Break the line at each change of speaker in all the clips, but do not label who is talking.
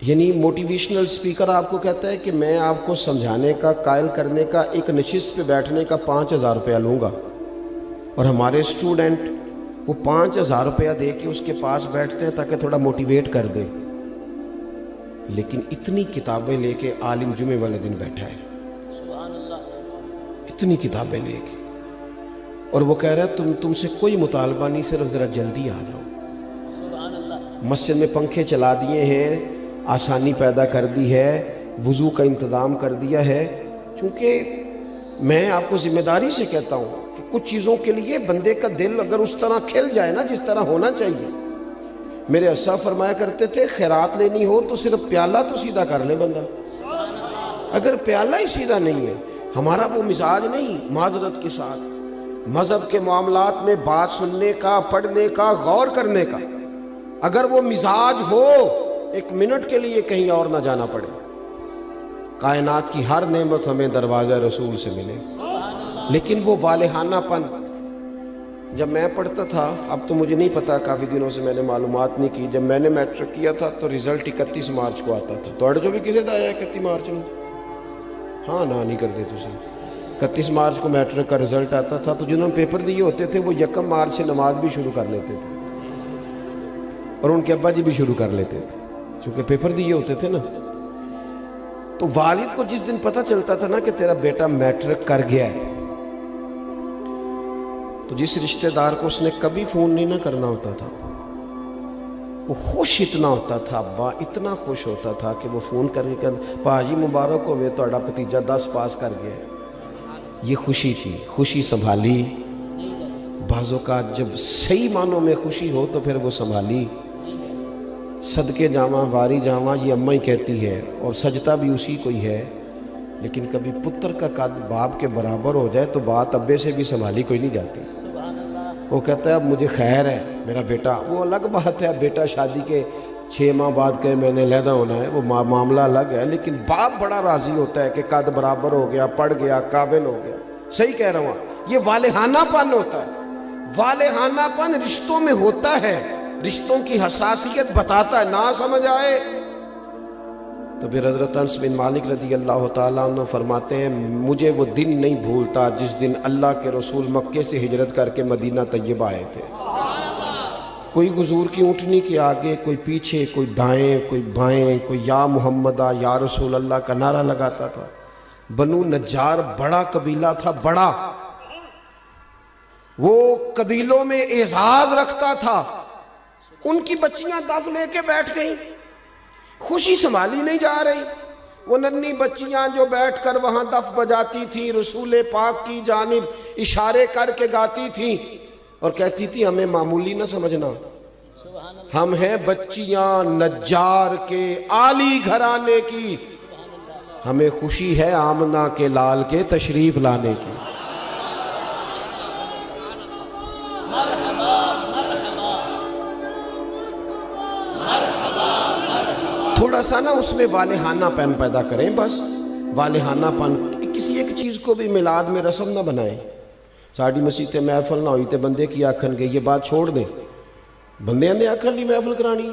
یعنی motivational speaker آپ کو کہتا ہے کہ میں آپ کو سمجھانے کا، قائل کرنے کا، ایک نشست پہ بیٹھنے کا 5,000 روپیہ لوں گا، اور ہمارے اسٹوڈنٹ وہ 5,000 روپیہ دے کے اس کے پاس بیٹھتے ہیں تاکہ تھوڑا موٹیویٹ کر دے، لیکن اتنی کتابیں لے کے عالم جمعے والے دن بیٹھا ہے، اتنی کتابیں لے کے، اور وہ کہہ رہا ہے تم سے کوئی مطالبہ نہیں، صرف ذرا جلدی آ جاؤ۔ مسجد میں پنکھے چلا دیے ہیں، آسانی پیدا کر دی ہے، وضو کا انتظام کر دیا ہے، چونکہ میں آپ کو ذمہ داری سے کہتا ہوں کہ کچھ چیزوں کے لیے بندے کا دل اگر اس طرح کھل جائے نا جس طرح ہونا چاہیے۔ میرے اسا فرمایا کرتے تھے خیرات لینی ہو تو صرف پیالہ تو سیدھا کر لے بندہ، اگر پیالہ ہی سیدھا نہیں ہے، ہمارا وہ مزاج نہیں، معذرت کے ساتھ مذہب کے معاملات میں بات سننے کا، پڑھنے کا، غور کرنے کا، اگر وہ مزاج ہو ایک منٹ کے لیے کہیں اور نہ جانا پڑے، کائنات کی ہر نعمت ہمیں دروازہ رسول سے ملے۔ لیکن وہ والہانہ پن، جب میں پڑھتا تھا، اب تو مجھے نہیں پتا، کافی دنوں سے میں نے معلومات نہیں کی، جب میں نے میٹرک کیا تھا تو رزلٹ 31 مارچ کو آتا تھا، تو جو بھی کسی دا آیا 31 مارچ میں، ہاں نہ نہیں کرتے تسی، 31 مارچ کو میٹرک کا رزلٹ آتا تھا، تو جنہوں نے پیپر دیے ہوتے تھے وہ 1 مارچ سے نماز بھی شروع کر لیتے تھے، اور ان کے ابا جی بھی شروع کر لیتے تھے، چونکہ پیپر دیے ہوتے تھے نا۔ تو والد کو جس دن پتہ چلتا تھا نا کہ تیرا بیٹا میٹرک کر گیا ہے، تو جس رشتہ دار کو اس نے کبھی فون نہیں نہ کرنا ہوتا تھا، وہ خوش اتنا ہوتا تھا، ابا اتنا خوش ہوتا تھا کہ وہ فون کر کے پاجی مبارک ہوئے تہاڈا بھتیجا 10 پاس کر گیا ہے۔ یہ خوشی تھی، خوشی سنبھالی، بعض اوقات جب صحیح معنوں میں خوشی ہو تو پھر وہ سنبھالی، صدقے جاواں واری جاواں یہ اماں ہی کہتی ہے، اور سجدہ بھی اسی کو ہی ہے، لیکن کبھی پتر کا قد باپ کے برابر ہو جائے تو بات ابے سے بھی سنبھالی کوئی نہیں جاتی۔ وہ کہتا ہے اب مجھے خیر ہے میرا بیٹا، وہ الگ بات ہے، اب بیٹا شادی کے 6 ماہ بعد کہ میں نے علیحدہ ہونا ہے، وہ معاملہ الگ ہے، لیکن باپ بڑا راضی ہوتا ہے کہ قد برابر ہو گیا، پڑھ گیا، قابل ہو گیا۔ صحیح کہہ رہا ہوں، یہ والہانہ پن ہوتا ہے، والہانہ پن رشتوں میں ہوتا ہے، رشتوں کی حساسیت بتاتا ہے، نہ سمجھ آئے تو پھر حضرت انس بن مالک رضی اللہ تعالیٰ عنہ فرماتے ہیں مجھے وہ دن نہیں بھولتا جس دن اللہ کے رسول مکے سے ہجرت کر کے مدینہ طیبہ آئے تھے۔ کوئی حضور کی اونٹنی کے آگے، کوئی پیچھے، کوئی دائیں، کوئی بائیں، کوئی یا محمدہ یا رسول اللہ کا نعرہ لگاتا تھا۔ بنو نجار بڑا قبیلہ تھا، بڑا، وہ قبیلوں میں اعزاز رکھتا تھا، ان کی بچیاں دف لے کے بیٹھ گئیں، خوشی سنبھالی نہیں جا رہی، وہ ننھی بچیاں جو بیٹھ کر وہاں دف بجاتی تھیں، رسول پاک کی جانب اشارے کر کے گاتی تھیں اور کہتی تھی ہمیں معمولی نہ سمجھنا، ہم ہیں بچیاں نجار کے عالی گھرانے کی، ہمیں خوشی ہے آمنہ کے لال کے تشریف لانے کی۔ تھوڑا سا نا اس میں والہانہ پن پیدا کریں، بس والہانہ پن، کسی ایک چیز کو بھی میلاد میں رسم نہ بنائیں۔ ساڑی مسیح تے محفل نہ ہوئی تے بندے کی آکھن گے، یہ بات چھوڑ دیں، بندے نے آکھن لی محفل کرانی،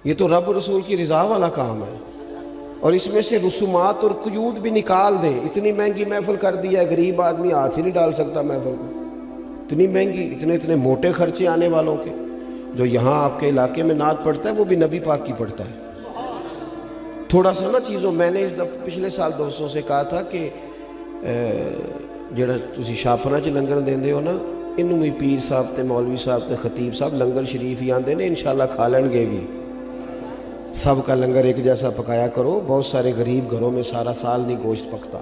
یہ تو رب رسول کی رضا والا کام ہے، اور اس میں سے رسومات اور قیود بھی نکال دیں۔ اتنی مہنگی محفل کر دیا ہے، غریب آدمی ہاتھ ہی نہیں ڈال سکتا محفل کو، اتنی مہنگی، اتنے موٹے خرچے آنے والوں کے۔ جو یہاں آپ کے علاقے میں نعت پڑھتا ہے وہ بھی نبی پاک کی پڑھتا ہے۔ تھوڑا سا نا چیزوں، میں نے اس دفعہ پچھلے سال دوستوں سے کہا تھا کہ جڑا تسی شاپنا چ لنگر دیندے ہو نا، انہوں بھی پیر صاحب تے مولوی صاحب تے خطیب صاحب لنگر شریف ہی آندے نے، انشاءاللہ کھا لیں گے بھی، سب کا لنگر ایک جیسا پکایا کرو، بہت سارے غریب گھروں میں سارا سال نہیں گوشت پکتا،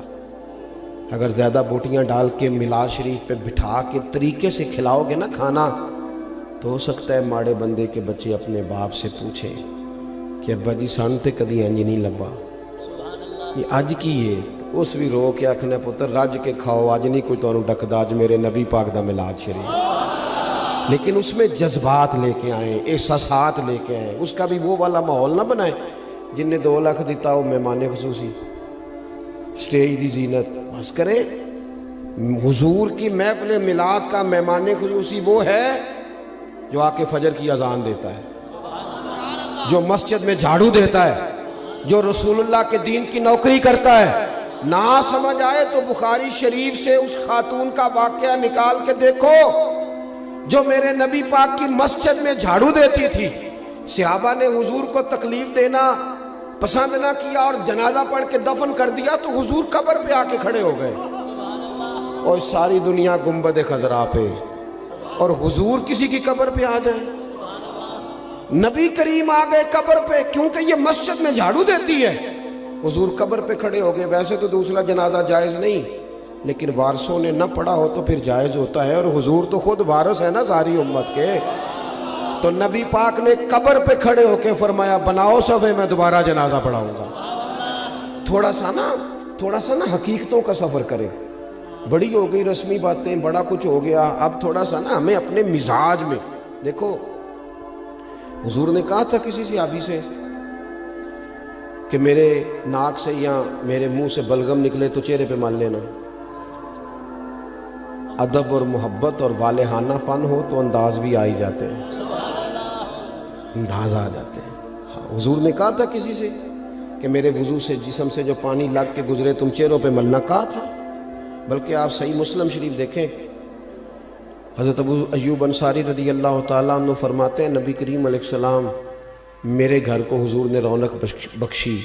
اگر زیادہ بوٹیاں ڈال کے میلاد شریف پہ بٹھا کے طریقے سے کھلاؤ گے نا کھانا، تو ہو سکتا ہے ماڑے بندے کے بچے اپنے باپ سے پوچھیں کہ ابا جی سان تے کدی انج نہیں لبا، یہ اج کی ہے، اس بھی رو کے آکھنا پتر رج کے کھاؤ، اج نہیں کوئی تانوں ڈکدا، اج میرے نبی پاک دا میلاد شریف، لیکن اس میں جذبات لے کے آئیں، احساسات لے کے آئیں، اس کا بھی وہ والا ماحول نہ بنائیں جن نے 2 لاکھ دیتا ہو مہمان خصوصی، سٹیج دی زینت بس کریں۔ حضور کی محفل میلاد کا مہمان خصوصی وہ ہے جو آ کے فجر کی اذان دیتا ہے، جو مسجد میں جھاڑو دیتا ہے، جو رسول اللہ کے دین کی نوکری کرتا ہے، نہ سمجھ آئے تو بخاری شریف سے اس خاتون کا واقعہ نکال کے دیکھو جو میرے نبی پاک کی مسجد میں جھاڑو دیتی تھی۔ صحابہ نے حضور کو تکلیف دینا پسند نہ کیا اور جنازہ پڑھ کے دفن کر دیا تو حضور قبر پہ آ کے کھڑے ہو گئے، اور ساری دنیا گنبد خضرا پہ، اور حضور کسی کی قبر پہ آ جائیں۔ نبی کریم آ گئے قبر پہ کیونکہ یہ مسجد میں جھاڑو دیتی ہے، حضور قبر پہ کھڑے ہو گئے۔ ویسے تو دوسرا جنازہ جائز نہیں، لیکن وارثوں نے نہ پڑھا ہو تو پھر جائز ہوتا ہے، اور حضور تو خود وارث ہے نا ساری امت کے۔ تو نبی پاک نے قبر پہ کھڑے ہو کے فرمایا بناؤ صفے، میں دوبارہ جنازہ پڑھاؤں گا۔ تھوڑا سا نا حقیقتوں کا سفر کرے۔ بڑی ہو گئی رسمی باتیں، بڑا کچھ ہو گیا، اب تھوڑا سا نا ہمیں اپنے مزاج میں دیکھو۔ حضور نے کہا تھا کسی صحابی سے کہ میرے ناک سے یا میرے منہ سے بلغم نکلے تو چہرے پہ مال لینا۔ ادب اور محبت اور والہانہ پن ہو تو انداز بھی آ ہی جاتے ہیں، انداز آ جاتے ہیں۔ حضور نے کہا تھا کسی سے کہ میرے وضو سے جسم سے جو پانی لگ کے گزرے تم چہروں پہ ملنا، کہا تھا۔ بلکہ آپ صحیح مسلم شریف دیکھیں، حضرت ابو ایوب انصاری رضی اللہ تعالیٰ عنہ فرماتے ہیں نبی کریم علیہ السلام میرے گھر کو حضور نے رونق بخشی،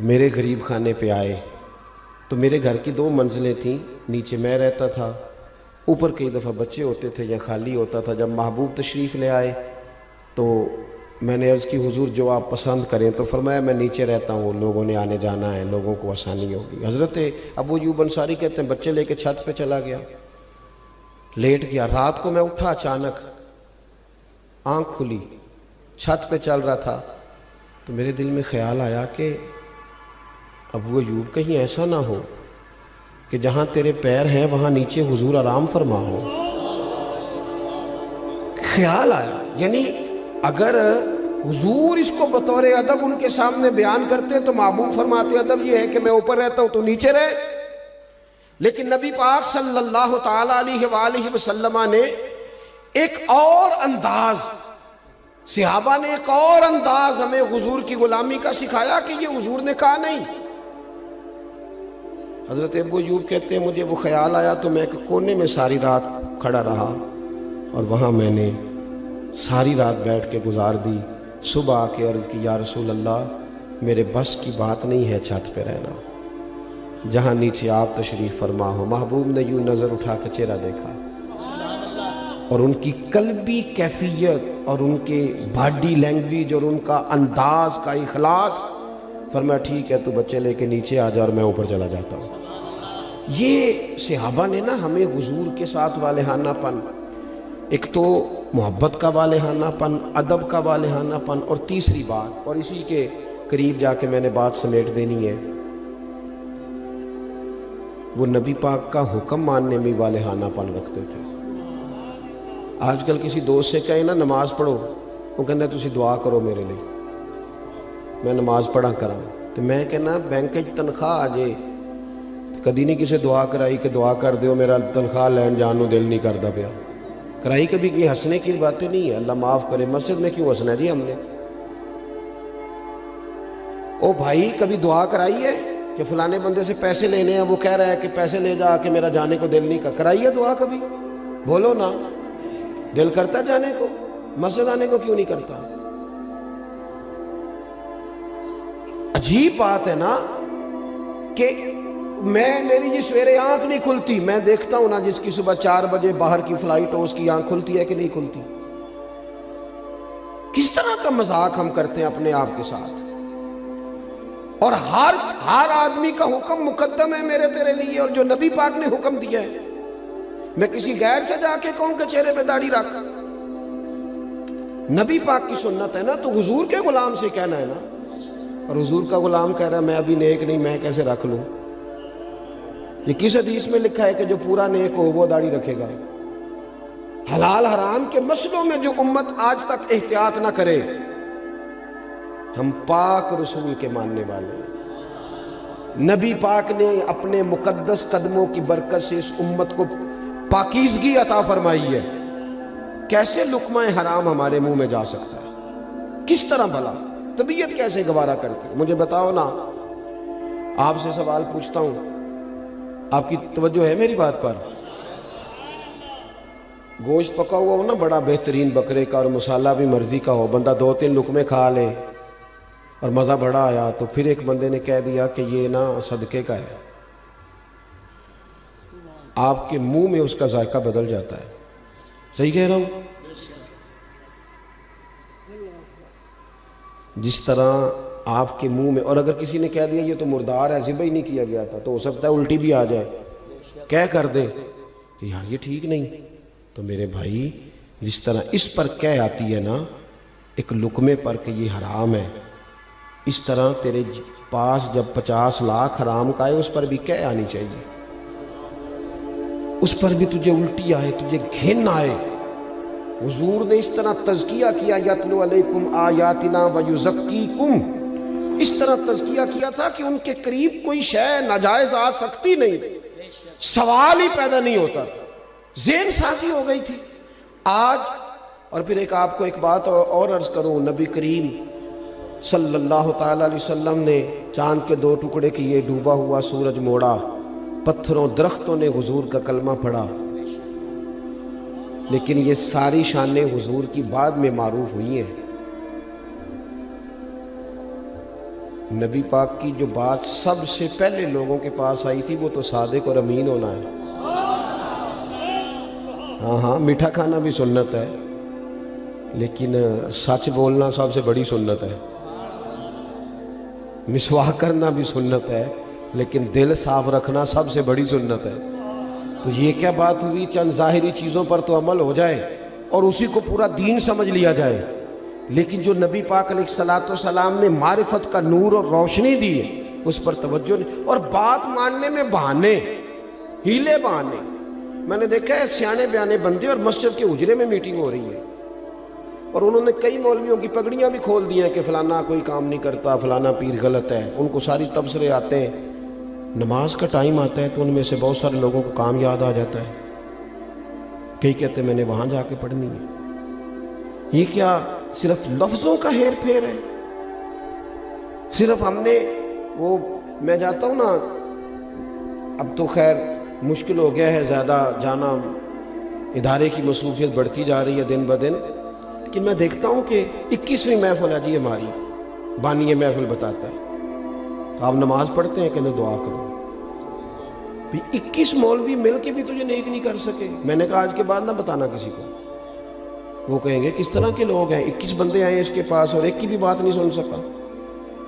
میرے غریب خانے پہ آئے تو میرے گھر کی 2 منزلیں تھیں، نیچے میں رہتا تھا، اوپر کئی دفعہ بچے ہوتے تھے یا خالی ہوتا تھا۔ جب محبوب تشریف لے آئے تو میں نے عرض کی حضور جو آپ پسند کریں، تو فرمایا میں نیچے رہتا ہوں، لوگوں نے آنے جانا ہے، لوگوں کو آسانی ہوگی۔ حضرت ابو ایوب انصاری کہتے ہیں بچے لے کے چھت پہ چلا گیا، لیٹ گیا۔ رات کو میں اٹھا، اچانک آنکھ کھلی، چھت پہ چل رہا تھا تو میرے دل میں خیال آیا کہ ابو ایوب کہیں ایسا نہ ہو کہ جہاں تیرے پیر ہیں وہاں نیچے حضور آرام فرما ہو۔ خیال آیا، یعنی اگر حضور اس کو بطور ادب ان کے سامنے بیان کرتے تو محبوب فرماتے ادب یہ ہے کہ میں اوپر رہتا ہوں تو نیچے رہے، لیکن نبی پاک صلی اللہ تعالیٰ علیہ وآلہ وسلم نے ایک اور انداز، صحابہ نے ایک اور انداز ہمیں حضور کی غلامی کا سکھایا کہ یہ حضور نے کہا نہیں۔ حضرت ابو ایوب کہتے ہیں مجھے وہ خیال آیا تو میں ایک کونے میں ساری رات کھڑا رہا، اور وہاں میں نے ساری رات بیٹھ کے گزار دی۔ صبح آ کے عرض کی یا رسول اللہ میرے بس کی بات نہیں ہے چھت پہ رہنا، جہاں نیچے آپ تشریف فرما ہو۔ محبوب نے یوں نظر اٹھا کے چہرہ دیکھا اور ان کی قلبی کیفیت اور ان کے باڈی لینگویج اور ان کا انداز کا اخلاص، فرمایا ٹھیک ہے تو بچے لے کے نیچے آ جا اور میں اوپر چلا جاتا ہوں۔ یہ صحابہ نے نا ہمیں حضور کے ساتھ والہانہ پن، ایک تو محبت کا والہانہ پن، ادب کا والہانہ پن، اور تیسری بات، اور اسی کے قریب جا کے میں نے بات سمیٹ دینی ہے، وہ نبی پاک کا حکم ماننے میں والہانہ پن رکھتے تھے۔ آج کل کسی دوست سے کہے نا نماز پڑھو، وہ کہنا ہے تسی دعا کرو میرے لیے، میں نماز پڑھا کراں، تو میں کہنا بینک تنخواہ آ جائے کدی نہیں کسی دعا کرائی کہ دعا کر دیو میرا تنخواہ لین جان نو دل نہیں کرتا پیا، کرائی کبھی یہ ہنسنے کی باتیں نہیں ہے، اللہ معاف کرے۔ مسجد میں کیوں ہنسنا ہے جی ہم نے؟ او بھائی کبھی دعا کرائی ہے کہ فلانے بندے سے پیسے لینے ہیں، وہ کہہ رہا ہے کہ پیسے لے جا کہ میرا جانے کو دل نہیں کر، کرائی ہے دعا کبھی؟ بولو نا، دل کرتا جانے کو، مسجد آنے کو کیوں نہیں کرتا؟ عجیب بات ہے نا کہ میری جی سویرے آنکھ نہیں کھلتی، میں دیکھتا ہوں نا جس کی صبح 4 بجے باہر کی فلائٹ ہو اس کی آنکھ کھلتی ہے کہ نہیں کھلتی۔ کس طرح کا مذاق ہم کرتے ہیں اپنے آپ کے ساتھ، اور ہر آدمی کا حکم مقدم ہے میرے تیرے لیے، اور جو نبی پاک نے حکم دیا ہے میں کسی غیر سے جا کے کہوں کہ چہرے پہ داڑھی رکھ، نبی پاک کی سنت ہے نا، تو حضور کے غلام سے کہنا ہے نا، اور حضور کا غلام کہہ رہا ہے میں ابھی نیک نہیں، میں کیسے رکھ لوں؟ یہ کس حدیث میں لکھا ہے کہ جو پورا نیک ہو وہ داڑھی رکھے گا؟ حلال حرام کے مسئلوں میں جو امت آج تک احتیاط نہ کرے، ہم پاک رسول کے ماننے والے ہیں۔ نبی پاک نے اپنے مقدس قدموں کی برکت سے اس امت کو پاکیزگی عطا فرمائی ہے، کیسے لقمہ حرام ہمارے منہ میں جا سکتا ہے؟ کس طرح بھلا؟ طبیعت کیسے گوارا کرتی؟ مجھے بتاؤ نا، آپ سے سوال پوچھتا ہوں، آپ کی توجہ ہے میری بات پر؟ گوشت پکا ہوا ہو نا بڑا بہترین بکرے کا، اور مسالہ بھی مرضی کا ہو، بندہ 2-3 لقمے کھا لے اور مزہ بڑا آیا، تو پھر ایک بندے نے کہہ دیا کہ یہ نا صدقے کا ہے، آپ کے منہ میں اس کا ذائقہ بدل جاتا ہے۔ صحیح کہہ رہا ہوں؟ جس طرح آپ کے منہ میں، اور اگر کسی نے کہہ دیا یہ تو مردار ہے، ذبح ہی نہیں کیا گیا تھا، تو ہو سکتا ہے الٹی بھی آ جائے، کہہ کر دے کہ یار یہ ٹھیک نہیں۔ تو میرے بھائی، جس طرح اس پر کہہ آتی ہے نا ایک لقمے پر کہ یہ حرام ہے، اس طرح تیرے پاس جب 50 لاکھ حرام کا آئے اس پر بھی کہہ آنی چاہیے، اس پر بھی تجھے الٹی آئے، تجھے گھن آئے۔ حضور نے اس طرح تزکیہ کیا، یتلو علیکم آیاتنا ویزکیکم، اس طرح تزکیہ کیا تھا کہ ان کے قریب کوئی شے ناجائز آ سکتی نہیں، سوال ہی پیدا نہیں ہوتا تھا، ذہن سازی ہو گئی تھی۔ آج اور پھر آپ کو ایک بات اور عرض کروں، نبی کریم صلی اللہ تعالی علیہ وسلم نے چاند کے 2 ٹکڑے کیے، ڈوبا ہوا سورج موڑا، پتھروں درختوں نے حضور کا کلمہ پڑھا، لیکن یہ ساری شانیں حضور کی بعد میں معروف ہوئی ہیں۔ نبی پاک کی جو بات سب سے پہلے لوگوں کے پاس آئی تھی وہ تو صادق اور امین ہونا ہے۔ ہاں میٹھا کھانا بھی سنت ہے، لیکن سچ بولنا سب سے بڑی سنت ہے۔ مسواک کرنا بھی سنت ہے، لیکن دل صاف رکھنا سب سے بڑی سنت ہے۔ تو یہ کیا بات ہوئی چند ظاہری چیزوں پر تو عمل ہو جائے اور اسی کو پورا دین سمجھ لیا جائے، لیکن جو نبی پاک علیہ الصلوۃ والسلام نے معرفت کا نور اور روشنی دی ہے اس پر توجہ نہیں، اور بات ماننے میں بہانے، ہیلے بہانے۔ میں نے دیکھا ہے سیانے بیانے بندے اور مسجد کے اجرے میں میٹنگ ہو رہی ہے، اور انہوں نے کئی مولویوں کی پگڑیاں بھی کھول دی ہیں کہ فلانا کوئی کام نہیں کرتا، فلانا پیر غلط ہے، ان کو ساری تبصرے آتے ہیں۔ نماز کا ٹائم آتا ہے تو ان میں سے بہت سارے لوگوں کو کام یاد آ جاتا ہے، کئی کہتے ہیں میں نے وہاں جا کے پڑھنی ہے۔ یہ کیا صرف لفظوں کا ہیر پھیر ہے؟ صرف ہم نے وہ، میں جاتا ہوں نا، اب تو خیر مشکل ہو گیا ہے زیادہ جانا، ادارے کی مصروفیت بڑھتی جا رہی ہے دن بدن، لیکن میں دیکھتا ہوں کہ 21ویں محفل ہے جی ہماری، بانی محفل بتاتا ہے آپ نماز پڑھتے ہیں کہ نہیں دعا کرو، 21 مولوی مل کے بھی تجھے نیک نہیں کر سکے۔ میں نے کہا آج کے بعد نہ بتانا کسی کو، وہ کہیں گے کس طرح کے لوگ ہیں، 21 بندے آئے اس کے پاس اور ایک کی بھی بات نہیں سن سکا۔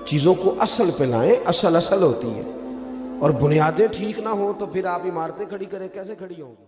چیزوں کو اصل پہ لائیں، اصل ہوتی ہے، اور بنیادیں ٹھیک نہ ہوں تو پھر آپ عمارتیں کھڑی کریں، کیسے کھڑی ہوں گی؟